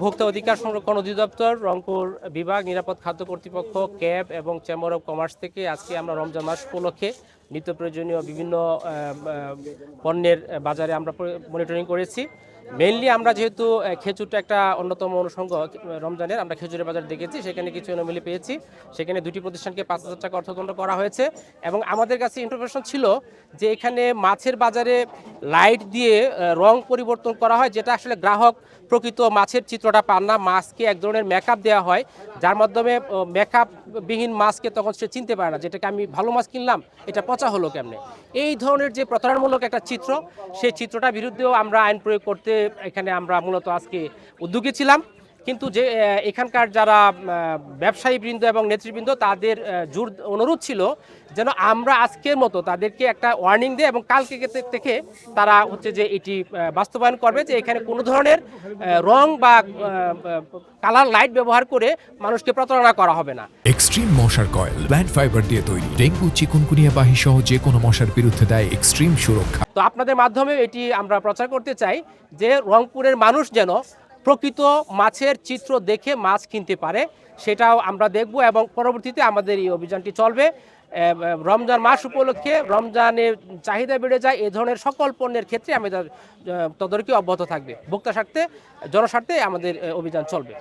ভোক্তা অধিকার সংরক্ষণ অধিদপ্তর, রংপুর বিভাগ, নিরাপদ খাদ্য কর্তৃপক্ষ, ক্যাব এবং চেম্বার অব কমার্স থেকে আজকে আমরা রমজান মাস উপলক্ষে নিত্য প্রয়োজনীয় বিভিন্ন পণ্যের বাজারে আমরা মনিটরিং করেছি। মেইনলি আমরা যেহেতু খেজুরটা একটা অন্যতম অনুষঙ্গ রমজানের, আমরা খেজুরের বাজার দেখেছি, সেখানে কিছু এলোমেলি পেয়েছি। সেখানে দুটি প্রতিষ্ঠানকে 5,000 টাকা অর্থদণ্ড করা হয়েছে এবং আমাদের কাছে ইনফরমেশন ছিল যে এখানে মাছের বাজারে লাইট দিয়ে রং পরিবর্তন করা হয়, যেটা আসলে গ্রাহক প্রকৃত মাছের চিত্রটা পান না। মাছকে এক ধরনের মেকআপ দেওয়া হয়, যার মাধ্যমে মেকআপবিহীন মাছকে তখন সে চিনতে পারে না, যেটাকে আমি ভালো মাছ কিনলাম, এটা পচা হলো কেমনে। এই ধরনের যে প্রতারণামূলক একটা চিত্র, সেই চিত্রটার বিরুদ্ধেও আমরা আইন প্রয়োগ করতে এখানে আমরা মূলত আজকে উদ্যোগী ছিলাম। কিন্তু যে এখানকার যারা ব্যবসায়ীবৃন্দ এবং নেতৃবৃন্দ, তাদের জোর অনুরোধ ছিল যেন আমরা আজকের মতো তাদেরকে একটা ওয়ার্নিং দেয় এবং কালকে থেকে তারা হচ্ছে যে এটি বাস্তবায়ন করবে, যে এখানে কোনো ধরনের রং বা কালার লাইট ব্যবহার করে মানুষকে প্রতারণা করা হবে না। এক্সট্রিম মশার কয়েল প্ল্যান্ট ফাইবার দিয়ে তৈরি, ডেঙ্গু, চিকুনগুনিয়া বাহি সহ যে কোনো মশার বিরুদ্ধে দেয় এক্সট্রিম সুরক্ষা। তো আপনাদের মাধ্যমে এটি আমরা প্রচার করতে চাই যে রংপুরের মানুষ যেন প্রকৃত মাছের চিত্র দেখে মাছ কিনতে পারে, সেটাও আমরা দেখব এবং পরবর্তীতে আমাদের এই অভিযানটি চলবে। রমজান মাস উপলক্ষে রমজানের চাহিদা বেড়ে যায়, এ ধরনের সকল পণ্যের ক্ষেত্রে আমাদের তদারকি অব্যাহত থাকবে। ভোক্তা স্বার্থে, জনস্বার্থে আমাদের অভিযান চলবে।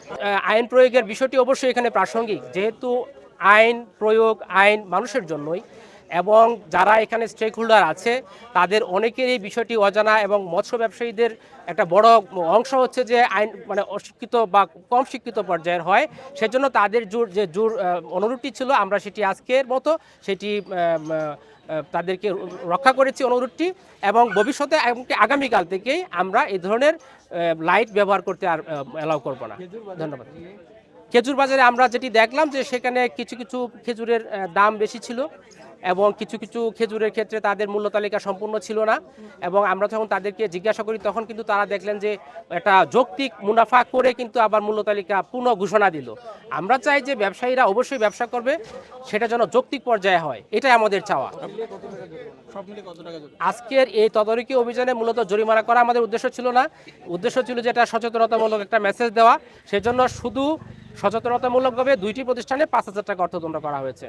আইন প্রয়োগের বিষয়টি অবশ্যই এখানে প্রাসঙ্গিক, যেহেতু আইন প্রয়োগ আইন মানুষের জন্যই, এবং যারা এখানে স্টেক হোল্ডার আছে তাদের অনেকের এই বিষয়টি অজানা, এবং মৎস্য ব্যবসায়ীদের একটা বড় অংশ হচ্ছে যে আইন মানে অশিক্ষিত বা কম শিক্ষিত পর্যায়ের হয়। সেজন্য তাদের জোর অনুরোধটি ছিল, আমরা সেটি আজকের মতো সেটি তাদেরকে রক্ষা করেছি অনুরোধটি, এবং ভবিষ্যতে আগামীকাল থেকেই আমরা এই ধরনের লাইট ব্যবহার করতে আর অ্যালাউ করব না। ধন্যবাদ। খেজুর বাজারে আমরা যেটি দেখলাম যে সেখানে কিছু কিছু খেজুরের দাম বেশি ছিল এবং কিছু কিছু খেজুরের ক্ষেত্রে তাদের মূল্য তালিকা সম্পূর্ণ ছিল না, এবং আমরা যখন তাদেরকে জিজ্ঞাসা করি তখন কিন্তু তারা দেখলেন যে একটা যৌক্তিক মুনাফা করে কিন্তু আবার মূল্য তালিকা পুনঃ ঘোষণা দিল। আমরা চাই যে ব্যবসায়ীরা অবশ্যই ব্যবসা করবে, সেটা যেন যৌক্তিক পর্যায়ে হয়, এটাই আমাদের চাওয়া। আজকের এই তদারকি অভিযানে মূলত জরিমানা করা আমাদের উদ্দেশ্য ছিল না, উদ্দেশ্য ছিল যে এটা সচেতনতামূলক একটা মেসেজ দেওয়া। সেজন্য শুধু সচেতনতামূলকভাবে দুইটি প্রতিষ্ঠানে 5,000 টাকা অর্থদণ্ড করা হয়েছে।